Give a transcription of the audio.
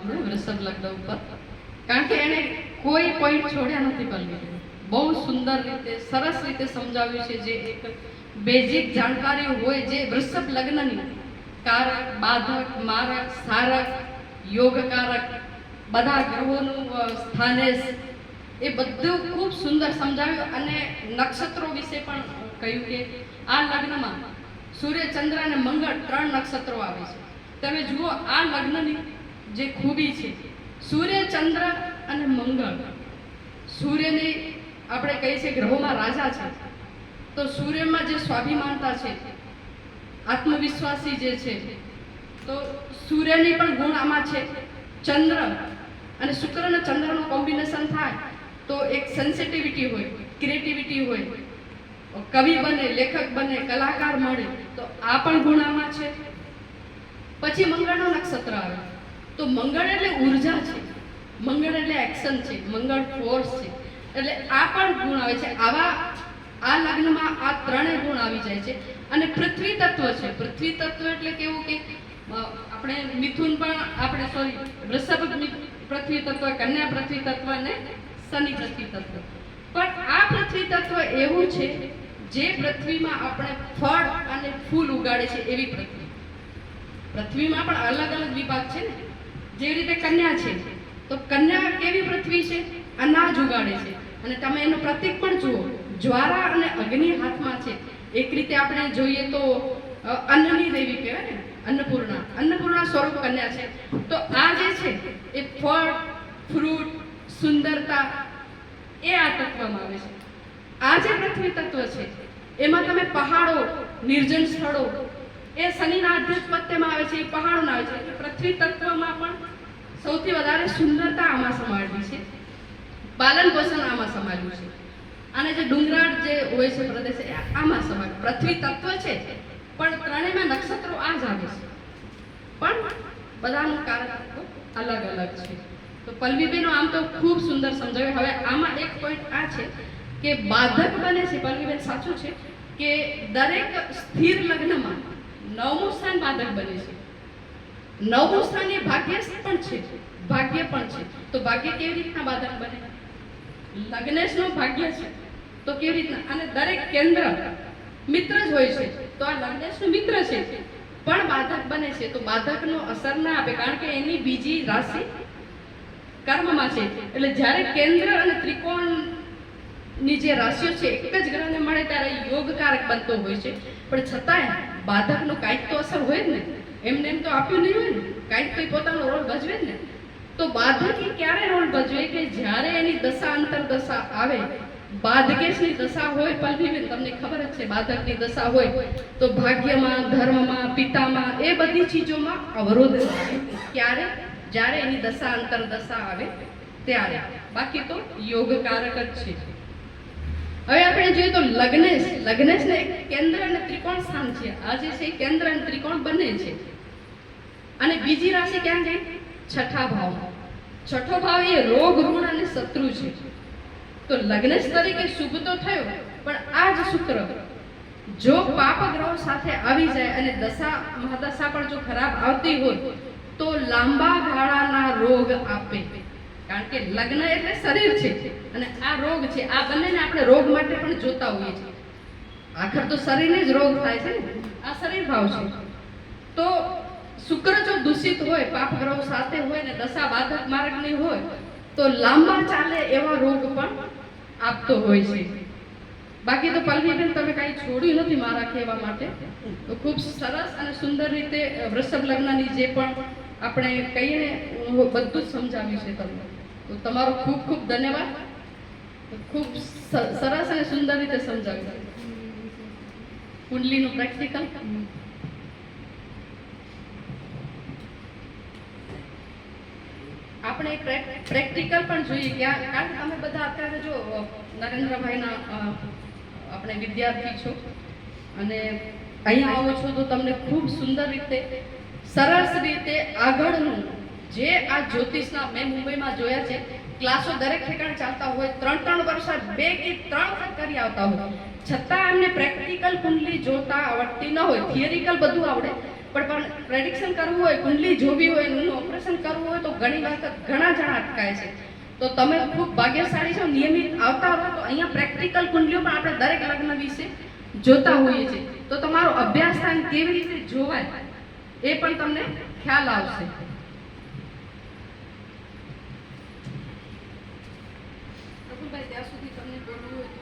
આપણે વૃષભ લગ્ન ઉપર, કારણ કે એને કોઈ પોઈન્ટ છોડ્યા નથી પલ્લવી. બહુ સુંદર રીતે સરસ રીતે સમજાવ્યું છે. જે એક બેઝિક જાણકારી હોય જે વૃષભ લગ્નની કારક, બાધક, મારક, સારક, યોગકારક, બધા ગ્રહોનું સ્થાનેશ, એ બધું ખૂબ સુંદર સમજાવ્યું. અને નક્ષત્રો વિશે પણ કહ્યું કે આ લગ્નમાં સૂર્ય, ચંદ્ર અને મંગળ 3 નક્ષત્રો આવે છે. તમે જુઓ આ લગ્નની જે ખૂબી છે, સૂર્ય, ચંદ્ર અને મંગળ. સૂર્યની આપણે કહીએ છીએ ગ્રહોમાં રાજા છે, તો સૂર્યમાં જે સ્વાભિમાનતા છે, આત્મવિશ્વાસી જે છે, તો સૂર્યની પણ ગુણ આમાં છે. ચંદ્ર અને શુક્ર અને ચંદ્રનું કોમ્બિનેશન થાય તો એક સેન્સિટિવિટી હોય, ક્રિએટિવિટી હોય, કવિ બને, લેખક બને, કલાકાર મળે, તો આ પણ ગુણ આમાં છે. પછી મંગળનો નક્ષત્ર આવે તો મંગળ એટલે ઉર્જા છે, મંગળ એટલે એક્શન છે, મંગળ ફોર્સ છે, એટલે આ પણ ગુણ આવે છે. આવા આ લગ્નમાં આ 3 ગુણ આવી જાય છે. અને પૃથ્વી તત્વ છે. પૃથ્વી તત્વ એટલે કેવું કે આપણે મિથુન પણ આપણે વૃષભ પૃથ્વી તત્વ, કન્યા પૃથ્વી તત્વ અને શનિ પૃથ્વી તત્વ. પણ આ પૃથ્વી તત્વ એવું છે જે પૃથ્વીમાં આપણે ફળ અને ફૂલ ઉગાડે છે એવી પૃથ્વી. પૃથ્વીમાં પણ અલગ અલગ વિભાગ છે ને, જેવી રીતે કન્યા છે તો કન્યા કેવી પૃથ્વી છે? અનાજ ઉગાડે છે. અને તમે એનું પ્રતીક પણ જુઓ, જ્વારા અને અગ્નિ હાથમાં છે. એક રીતે આપણે જોઈએ તો અન્નની દેવી કહેવાય ને, અન્નપૂર્ણા. અન્નપૂર્ણા સ્વરૂપ કન્યા છે. તો આ જે છે એ ફળ, ફ્રૂટ, સુંદરતા એ આ તત્વમાં આવે છે. આ જે પૃથ્વી તત્વ છે એમાં તમે પહાડો, નિર્જન સ્થળો, એ શનિના અધ્યક્ષપત્યમાં આવે છે, એ પહાડોના આવે છે. એટલે પૃથ્વી તત્વમાં પણ સૌથી વધારે સુંદરતા આમાં સમાયેલી છે, પાલન પોષણ આમાં સમાયેલું છે. અને જે ડુંગરાળ જે હોય છે પ્રદેશ આમાં સમાયેલું પૃથ્વી તત્વ છે. પણ ત્રણેયમાં નક્ષત્રો આ જ આવે છે, પણ બધાનું કારક અલગ અલગ છે. તો પલ્લવીબેનો આમ તો ખૂબ સુંદર સમજાવ્યું. હવે આમાં એક પોઈન્ટ આ છે કે બાધક બને છે. પલ્લવીબેન સાચું છે કે દરેક સ્થિર લગ્નમાં 9મું સ્થાન બાધક બને છે. 9મું સ્થાન એ ભાગ્ય પણ છે, ભાગ્ય પણ છે. તો ભાગ્ય કેવી રીતના બાધક બને? લગ્નેશનું ભાગ્ય છે તો કેવી રીતના? અને દરેક કેન્દ્ર મિત્ર જ હોય છે, તો આ લગ્નેશનું મિત્ર છે પણ બાધક બને છે. તો બાધકનો અસર ના આપે, કારણ કે એની બીજી રાશિ કર્મમાં છે. એટલે જ્યારે કેન્દ્ર અને ત્રિકોણની જે રાશિઓ છે એક જ ગ્રહને મળે ત્યારે યોગકારક બનતો હોય છે. પણ છતાંય બાધકનો કાંઈક તો અસર હોય જ ને, એમને એમ તો આપ્યું નહીં હોય ને, કાંઈક તો પોતાનો રોલ ભજવે જ ને. તો બાધક એ ક્યારે રોલ ભજવે કે જ્યારે એની દશા અંતરદશા આવે. બાધકેશની દશા હોય પલ્લવીબેન, તમને ખબર જ છે, બાધકની દશા હોય તો ભાગ્યમાં, ધર્મમાં, પિતામાં, એ બધી ચીજોમાં અવરોધ આવે. ક્યારે? જ્યારે એની દશા અંતરદશા આવે ત્યારે. બાકી તો યોગકારક જ છે. હવે આપણે જોઈએ તો લગ્નેશને એક કેન્દ્ર અને ત્રિકોણ સ્થાન છે. આ જે છે કેન્દ્ર અને ત્રિકોણ બંને છે. અને બીજી રાશિ ક્યાં ગઈ? છઠ્ઠા ભાવમાં. છઠ્ઠો ભાવ એ રોગ, ઋણ અને શત્રુ છે. તો લગ્નેશ તરીકે શુભ તો થયો, પણ આ જ શુક્ર જો પાપ ગ્રહો સાથે આવી જાય અને દશા મહાદશા પણ જો ખરાબ આવતી હોય તો લાંબા ગાળાના રોગ આપે. કારણ કે લગ્ન એટલે શરીર છે અને આ રોગ છે. આ બંનેને આપણે રોગ માટે પણ જોતા હોઈએ છીએ. આખર તો શરીરને જ રોગ થાય છે ને, આ શરીર ભાવ છે. તો શુક્ર જો દૂષિત હોય, પાપ ગ્રહો સાથે હોય ને દશા બાધક માર્ગની હોય તો લાંબા ચાલે એવા રોગ પણ આપતો હોય છે. બાકી તો પલ્લવીબેન તમે કાંઈ છોડ્યું નથી મારા કહેવા માટે. તો ખૂબ સરસ અને સુંદર રીતે વૃષભ લગ્નની જે પણ આપણે કહીએ ને બધું જ સમજાવ્યું છે તમને. તો તમારો ખૂબ ખૂબ ધન્યવાદ. ખૂબ સરસ અને સુંદર રીતે સમજાવ્યું. કુંડલીનું પ્રેક્ટિકલ આપણે પ્રેક્ટિકલ પણ જોઈએ, કારણ કે તમે બધા અત્યારે જો નરેન્દ્રભાઈના આપણે વિદ્યાર્થી છો અને અહીંયા આવો છો તો તમને ખૂબ સુંદર રીતે, સરસ રીતે આગળનું જે આ જ્યોતિષના મેં મુંબઈમાં જોયા છે ક્લાસો દરેક ઠેકાણે ચાલતા હોય, 3 વર્ષ 2 કે 3 વખત કરી આવતા હોય, છતાં એમને પ્રેક્ટિકલ કુંડલી જોતા આવડતી ન હોય. થિયરિકલ બધું આવડે પણ પ્રેડિક્શન કરવું હોય, કુંડલી જોવી હોય, એનું ઓપરેશન કરવું હોય તો ઘણા જણા અટકાય છે. તો તમે ખૂબ ભાગ્યશાળી છો, નિયમિત આવતા હો તો અહીંયા પ્રેક્ટિકલ કુંડલીઓ પણ આપણે દરેક લગ્ન વિશે જોતા હોઈએ છીએ. તો તમારો અભ્યાસ સ્થાન કેવી રીતે જોવાય એ પણ તમને ખ્યાલ આવશે. પ્રફુલભાઈ, ત્યાં સુધી તમને બોલવું હોય